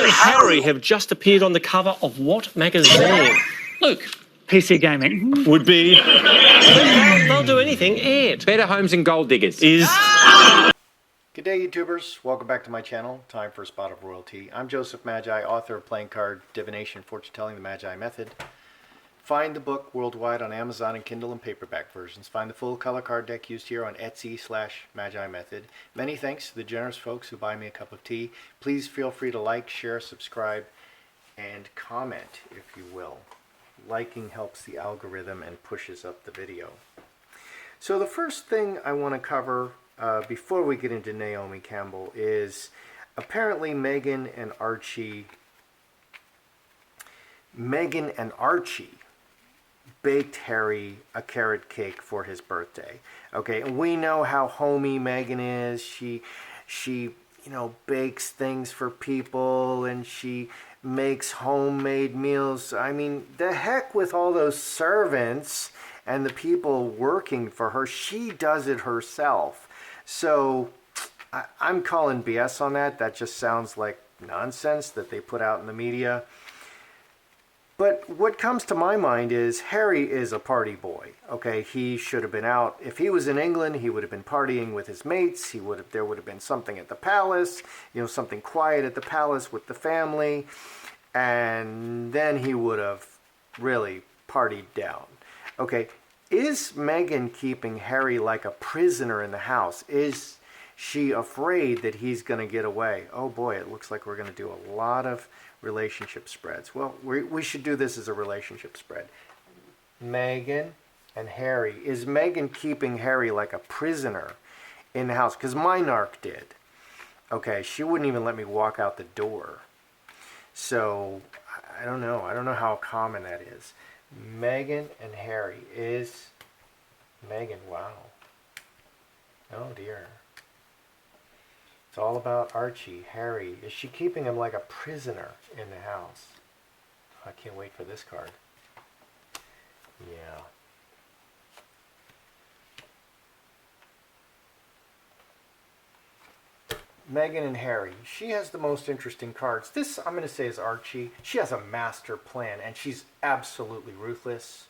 and Harry have just appeared on the cover of what magazine? Luke. PC Gaming. Would be. They'll do anything. Ed. Better Homes and Gold Diggers. Is. Good day, YouTubers. Welcome back to my channel. Time for a Spot of Royalty. I'm Joseph Magi, author of Playing Card Divination, Fortune Telling, the Magi Method. Find the book worldwide on Amazon and Kindle and paperback versions. Find the full color card deck used here on Etsy/Magi Method. Many thanks to the generous folks who buy me a cup of tea. Please feel free to like, share, subscribe, and comment if you will. Liking helps the algorithm and pushes up the video. So the first thing I want to cover before we get into Naomi Campbell is apparently Meghan and Archie baked Harry a carrot cake for his birthday. Okay, and we know how homey Meghan is. She bakes things for people and she makes homemade meals. I mean, the heck with all those servants and the people working for her. She does it herself. So I'm calling BS on that. That just sounds like nonsense that they put out in the media. But what comes to my mind is Harry is a party boy. Okay, he should have been out. If he was in England, he would have been partying with his mates. There would have been something at the palace, something quiet at the palace with the family, and then he would have really partied down. Okay, is Meghan keeping Harry like a prisoner in the house? Is she afraid that he's going to get away? Oh boy, it looks like we're going to do a lot of relationship spreads. Well, we should do this as a relationship spread. Meghan and Harry. Is Meghan keeping Harry like a prisoner in the house? Because my narc did. Okay, she wouldn't even let me walk out the door. So, I don't know. I don't know how common that is. Meghan and Harry. Is Meghan, wow. Oh dear. It's all about Archie, Harry. Is she keeping him like a prisoner in the house? I can't wait for this card. Yeah. Meghan and Harry. She has the most interesting cards. This, I'm going to say, is Archie. She has a master plan, and she's absolutely ruthless.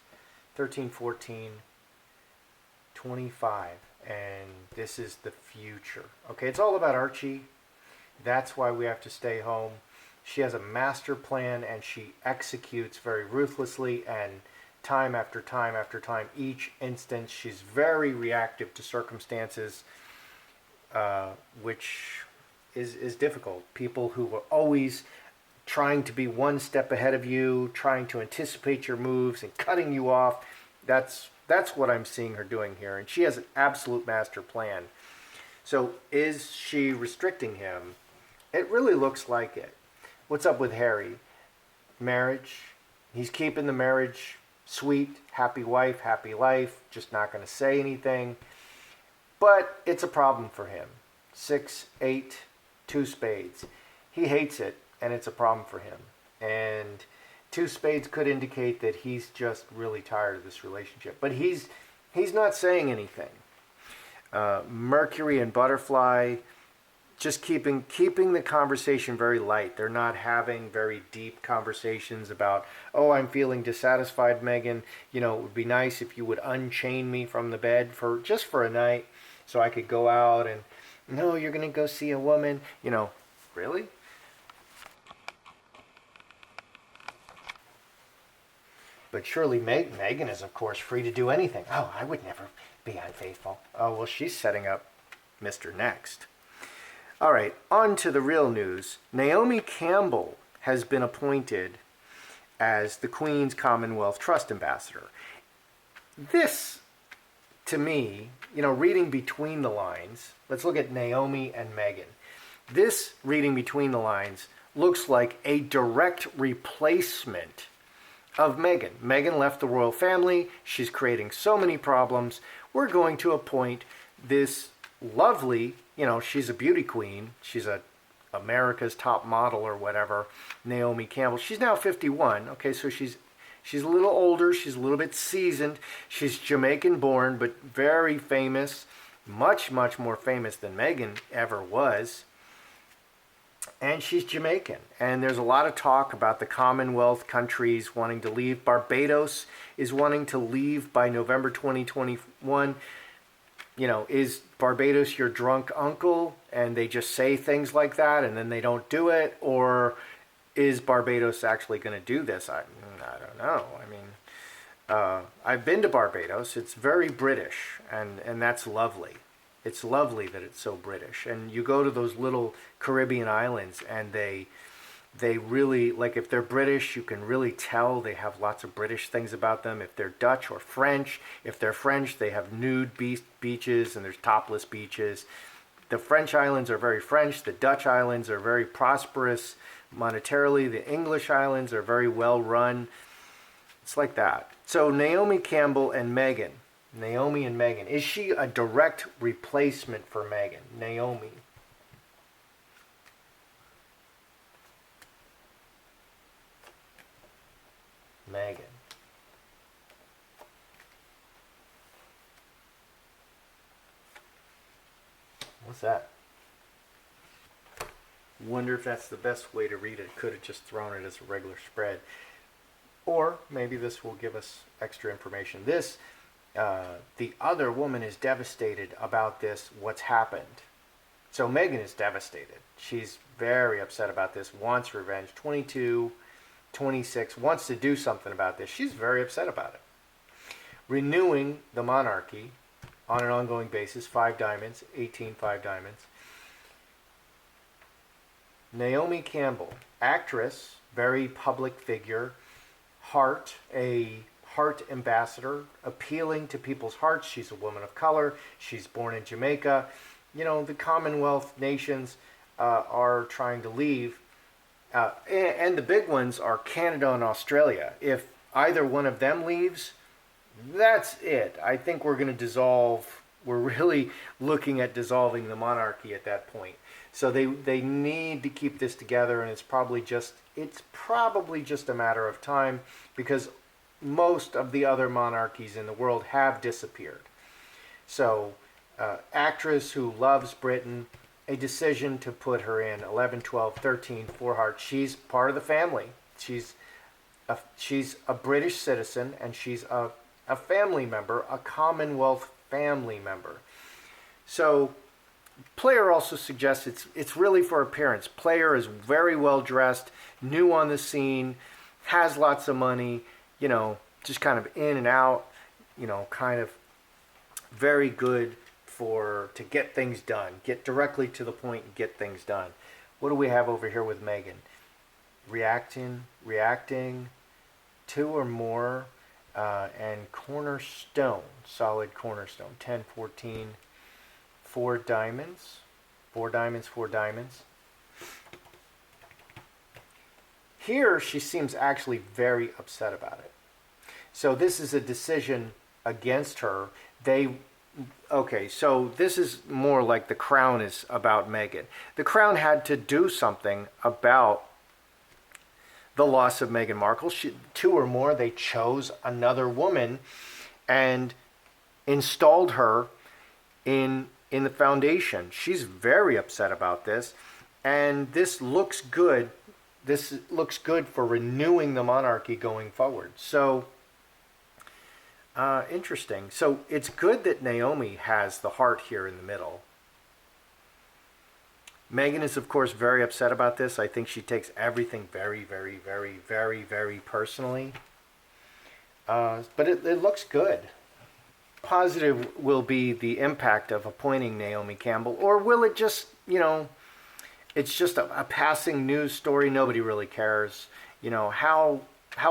13, 14, 25. And this is the future. Okay, it's all about Archie. That's why we have to stay home. She has a master plan and she executes very ruthlessly, and time after time after time, each instance, she's very reactive to circumstances, which is difficult. People who are always trying to be one step ahead of you, trying to anticipate your moves and cutting you off, that's what I'm seeing her doing here. And she has an absolute master plan. So is she restricting him? It really looks like it. What's up with Harry? Marriage. He's keeping the marriage sweet. Happy wife, happy life. Just not going to say anything. But it's a problem for him. 6, 8, 2 spades. He hates it, and it's a problem for him. And 2 spades could indicate that he's just really tired of this relationship. But he's not saying anything. Mercury and Butterfly, just keeping the conversation very light. They're not having very deep conversations about, oh, I'm feeling dissatisfied, Meghan. It would be nice if you would unchain me from the bed just for a night so I could go out and, no, you're going to go see a woman. Really? But surely Meghan is, of course, free to do anything. Oh, I would never be unfaithful. Oh, well, she's setting up Mr. Next. All right, on to the real news. Naomi Campbell has been appointed as the Queen's Commonwealth Trust Ambassador. This, to me, reading between the lines, let's look at Naomi and Meghan. This, reading between the lines, looks like a direct replacement of Meghan. Meghan left the royal family. She's creating so many problems. We're going to appoint this lovely, she's a beauty queen. She's America's top model or whatever, Naomi Campbell. She's now 51. Okay, so she's a little older. She's a little bit seasoned. She's Jamaican born, but very famous. Much, much more famous than Meghan ever was. And she's Jamaican. And there's a lot of talk about the Commonwealth countries wanting to leave. Barbados is wanting to leave by November 2021. You know, is Barbados your drunk uncle and they just say things like that and then they don't do it? Or is Barbados actually going to do this? I don't know. I mean, I've been to Barbados. It's very British, and that's lovely. It's lovely that it's so British. And you go to those little Caribbean islands and they really, like, if they're British, you can really tell they have lots of British things about them. If they're Dutch or French, if they're French, they have nude beaches and there's topless beaches. The French islands are very French. The Dutch islands are very prosperous monetarily. The English islands are very well run. It's like that. So Naomi Campbell and Meghan. Naomi and Meghan. Is she a direct replacement for Meghan? Naomi. Meghan. What's that? Wonder if that's the best way to read it. Could have just thrown it as a regular spread. Or maybe this will give us extra information. This, the other woman is devastated about this, what's happened. So Meghan is devastated. She's very upset about this, wants revenge. 22, 26, wants to do something about this. She's very upset about it. Renewing the monarchy on an ongoing basis, 5 diamonds, 18 5 diamonds. Naomi Campbell, actress, very public figure, a heart ambassador, appealing to people's hearts. She's a woman of color. She's born in Jamaica. You know, the Commonwealth nations are trying to leave. And the big ones are Canada and Australia. If either one of them leaves, that's it. I think we're going to dissolve. We're really looking at dissolving the monarchy at that point. So they need to keep this together, and it's probably just a matter of time, because most of the other monarchies in the world have disappeared. So, actress who loves Britain, a decision to put her in 11, 12, 13, 4 hearts. She's part of the family. She's a British citizen, and she's a family member, a Commonwealth family member. So, Player also suggests it's really for appearance. Player is very well dressed, new on the scene, has lots of money, you know, just kind of in and out, you know, kind of very good to get things done, get directly to the point and get things done. What do we have over here with Meghan? Reacting, 2 or more, and cornerstone, solid cornerstone, 10, 14, 4 diamonds, 4 diamonds, 4 diamonds. Here, she seems actually very upset about it. So this is a decision against her. Okay, so this is more like the Crown is about Meghan. The Crown had to do something about the loss of Meghan Markle. 2 or more, they chose another woman and installed her in the foundation. She's very upset about this, and this looks good. This looks good for renewing the monarchy going forward. So, interesting. So it's good that Naomi has the heart here in the middle. Meghan is, of course, very upset about this. I think she takes everything very, very, very, very, very personally. But it looks good. Positive will be the impact of appointing Naomi Campbell, or will it just, you know, it's just a passing news story, nobody really cares. You know, how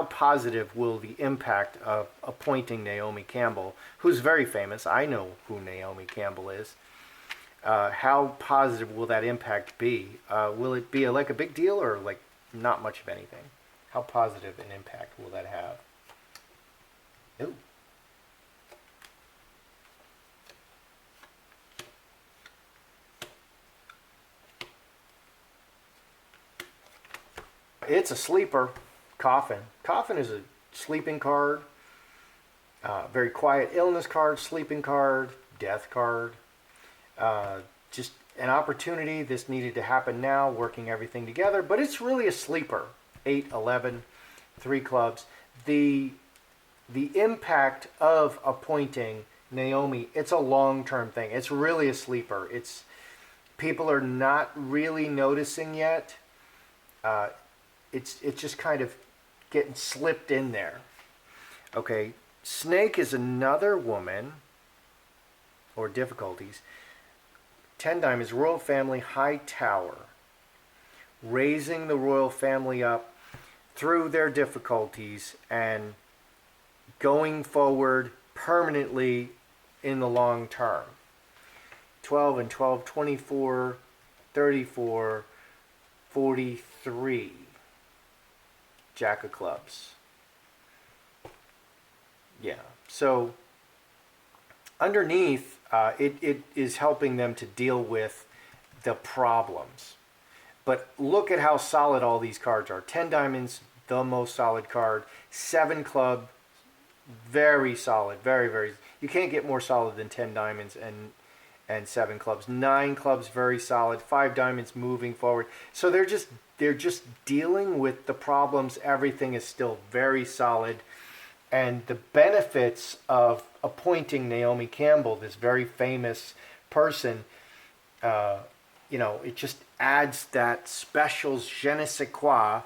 positive will the impact of appointing Naomi Campbell, who's very famous, I know who Naomi Campbell is, how positive will that impact be? Will it be like a big deal, or like not much of anything? How positive an impact will that have? Ooh. It's a sleeper. Coffin. Coffin is a sleeping card. Very quiet illness card, sleeping card, death card. Just an opportunity. This needed to happen now, working everything together, but it's really a sleeper. 8, 11, 3 clubs. The impact of appointing Naomi, it's a long-term thing. It's really a sleeper. People are not really noticing yet. It's just kind of getting slipped in there. Okay, Snake is another woman, or difficulties. 10 diamonds, royal family, high tower. Raising the royal family up through their difficulties and going forward permanently in the long term. 12 and 12, 24, 34, 43. Jack of clubs. Yeah, so underneath, it is helping them to deal with the problems. But look at how solid all these cards are. 10 diamonds, the most solid card. 7 club, very solid, very, very. You can't get more solid than 10 diamonds and 7 clubs. 9 clubs, very solid. 5 diamonds, moving forward. So they're just dealing with the problems. Everything is still very solid. And the benefits of appointing Naomi Campbell, this very famous person, it just adds that special je ne sais quoi.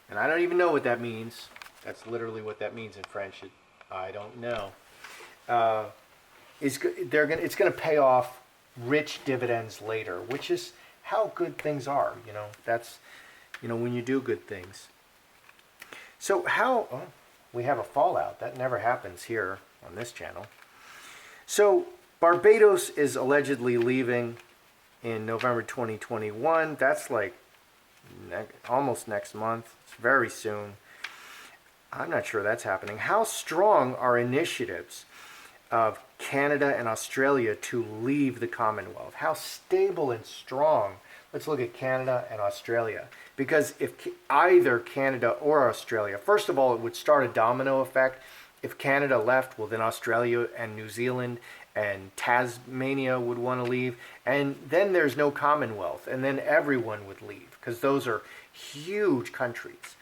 And I don't even know what that means. That's literally what that means in French. I don't know. It's going to pay off rich dividends later, which is how good things are. That's when you do good things. So we have a fallout. That never happens here on this channel. So Barbados is allegedly leaving in November 2021. That's like almost next month. It's very soon. I'm not sure that's happening. How strong are initiatives of Canada and Australia to leave the Commonwealth? How stable and strong? Let's look at Canada and Australia. Because if either Canada or Australia, first of all, it would start a domino effect. If Canada left, well, then Australia and New Zealand and Tasmania would want to leave. And then there's no Commonwealth. And then everyone would leave because those are huge countries.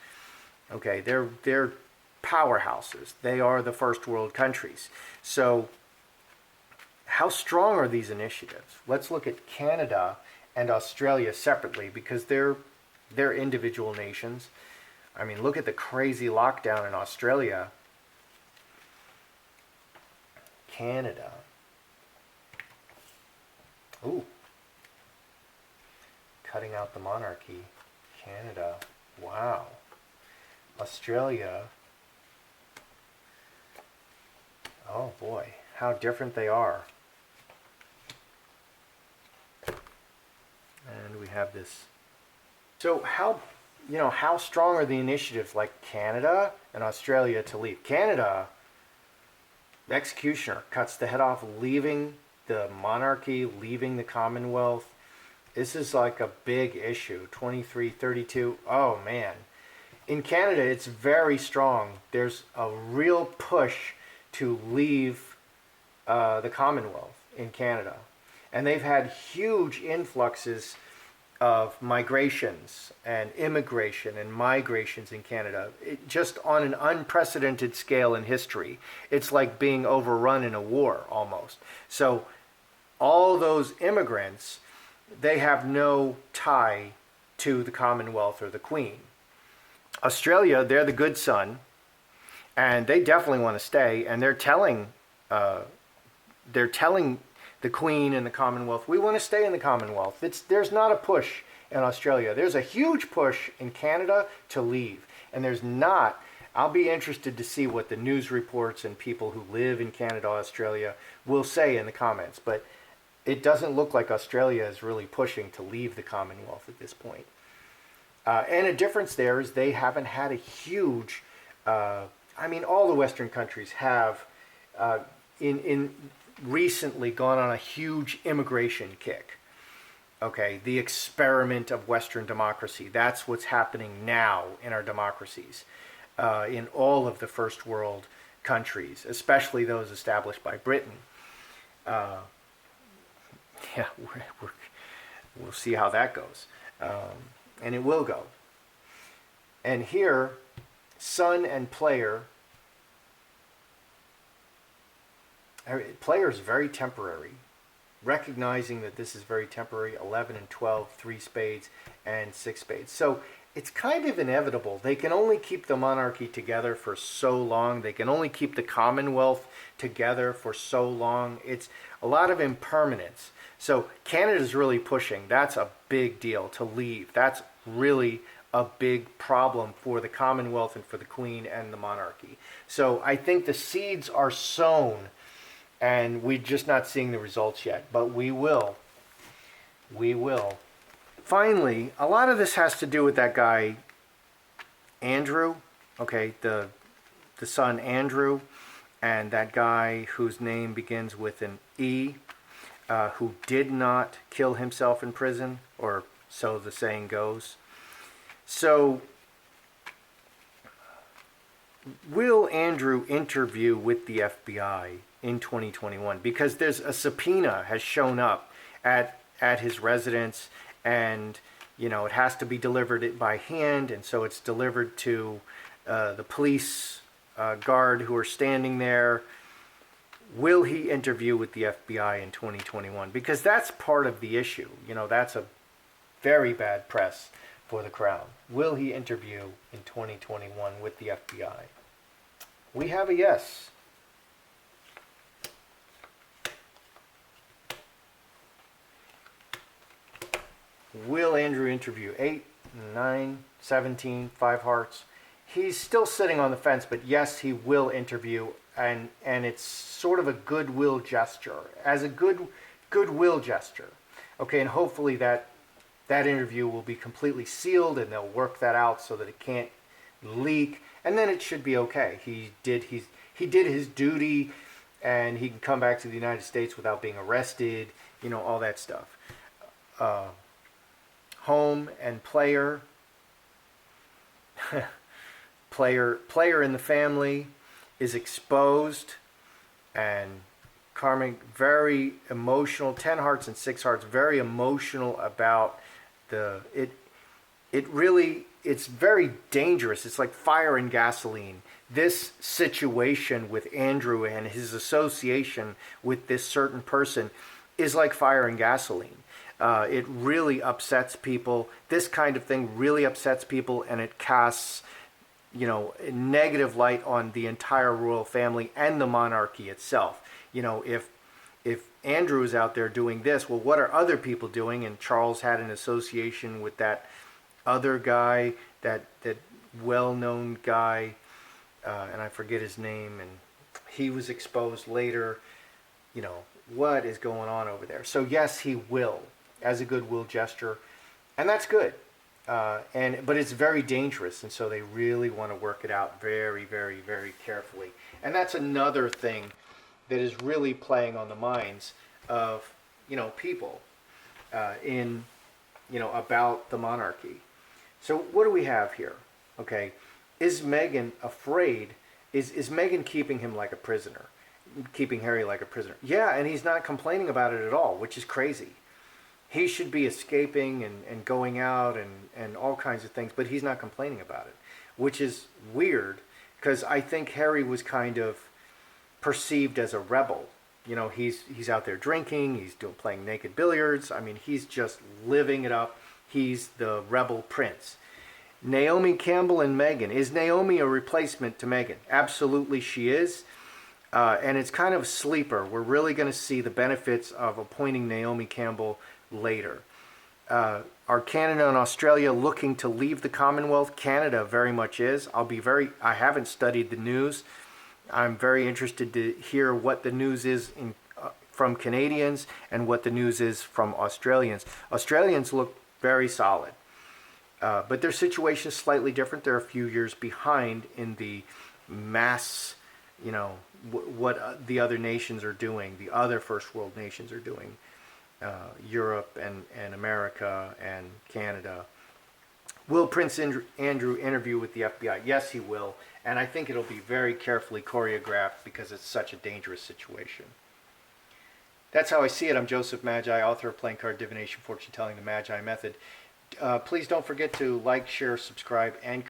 Okay, they're powerhouses. They are the first world countries. So how strong are these initiatives? Let's look at Canada and Australia separately because they're individual nations. I mean, look at the crazy lockdown in Australia. Canada. Ooh. Cutting out the monarchy. Canada. Wow. Australia. Oh boy, how different they are. And we have this. So how strong are the initiatives like Canada and Australia to leave? Canada, the executioner cuts the head off, leaving the monarchy, leaving the Commonwealth. This is like a big issue. 23, 32. Oh man. In Canada, it's very strong. There's a real push to leave the Commonwealth in Canada. And they've had huge influxes of migrations and immigration and migrations in Canada, just on an unprecedented scale in history. It's like being overrun in a war almost. So all those immigrants, they have no tie to the Commonwealth or the Queen. Australia, they're the good son, and they definitely want to stay, and they're telling the Queen and the Commonwealth, we want to stay in the Commonwealth. There's not a push in Australia. There's a huge push in Canada to leave. And there's not. I'll be interested to see what the news reports and people who live in Canada, Australia will say in the comments. But it doesn't look like Australia is really pushing to leave the Commonwealth at this point. And a difference there is they haven't had a huge, all the Western countries have recently gone on a huge immigration kick. Okay, the experiment of Western democracy. That's what's happening now in our democracies, in all of the first world countries, especially those established by Britain. we'll see how that goes. And it will go. And here, Son and Player. Player is very temporary. Recognizing that this is very temporary, 11 and 12, 3 spades and 6 spades. So it's kind of inevitable. They can only keep the monarchy together for so long. They can only keep the Commonwealth together for so long. It's a lot of impermanence. So Canada's really pushing. That's a big deal to leave. That's really a big problem for the Commonwealth and for the Queen and the monarchy. So I think the seeds are sown, and we're just not seeing the results yet. But we will. We will. Finally, a lot of this has to do with that guy, Andrew. Okay, the son Andrew, and that guy whose name begins with an E, who did not kill himself in prison, or so the saying goes. So, will Andrew interview with the FBI in 2021? Because there's a subpoena has shown up at his residence, and you know it has to be delivered by hand, and so it's delivered to the police guard who are standing there. Will he interview with the FBI in 2021? Because that's part of the issue. You know, that's a very bad press for the Crown. Will he interview in 2021 with the FBI? We have a yes. Will Andrew interview? 8, 9, 17, 5 hearts. He's still sitting on the fence, but yes, he will interview, and it's sort of a goodwill gesture. As a goodwill gesture. Okay, and hopefully that interview will be completely sealed, and they'll work that out so that it can't leak, and then it should be okay. He did his duty, and he can come back to the United States without being arrested, you know, all that stuff. Home and Player. player in the family is exposed, and Carmen very emotional. 10 hearts and 6 hearts, very emotional about it's very dangerous. It's like fire and gasoline. This situation with Andrew and his association with this certain person is like fire and gasoline. It really upsets people. This kind of thing really upsets people, and it casts, you know, a negative light on the entire royal family and the monarchy itself. You know, if Andrew is out there doing this, well, what are other people doing? And Charles had an association with that other guy, that well-known guy, and I forget his name, and he was exposed later. You know, what is going on over there? So yes, he will, as a goodwill gesture, and that's good. But it's very dangerous, and so they really want to work it out very, very, very carefully. And that's another thing that is really playing on the minds of, you know, people about the monarchy. So what do we have here? Okay, is Meghan afraid? Is Meghan keeping him like a prisoner? Keeping Harry like a prisoner? Yeah, and he's not complaining about it at all, which is crazy. He should be escaping and going out and all kinds of things, but he's not complaining about it, which is weird, because I think Harry was kind of perceived as a rebel. You know, he's out there drinking, he's playing naked billiards. I mean, he's just living it up. He's the rebel prince. Naomi Campbell and Meghan. Is Naomi a replacement to Meghan? Absolutely she is. And it's kind of a sleeper. We're really going to see the benefits of appointing Naomi Campbell later. Are Canada and Australia looking to leave the Commonwealth? Canada very much is. I haven't studied the news. I'm very interested to hear what the news is from Canadians and what the news is from Australians. Australians look very solid. But their situation is slightly different. They're a few years behind in the mass, you know, what the other nations are doing, the other first world nations are doing. Europe and America and Canada. Will Prince Andrew interview with the FBI? Yes, he will. And I think it'll be very carefully choreographed because it's such a dangerous situation. That's how I see it. I'm Joseph Magi, author of Playing Card Divination, Fortune Telling, the Magi Method. Please don't forget to like, share, subscribe, and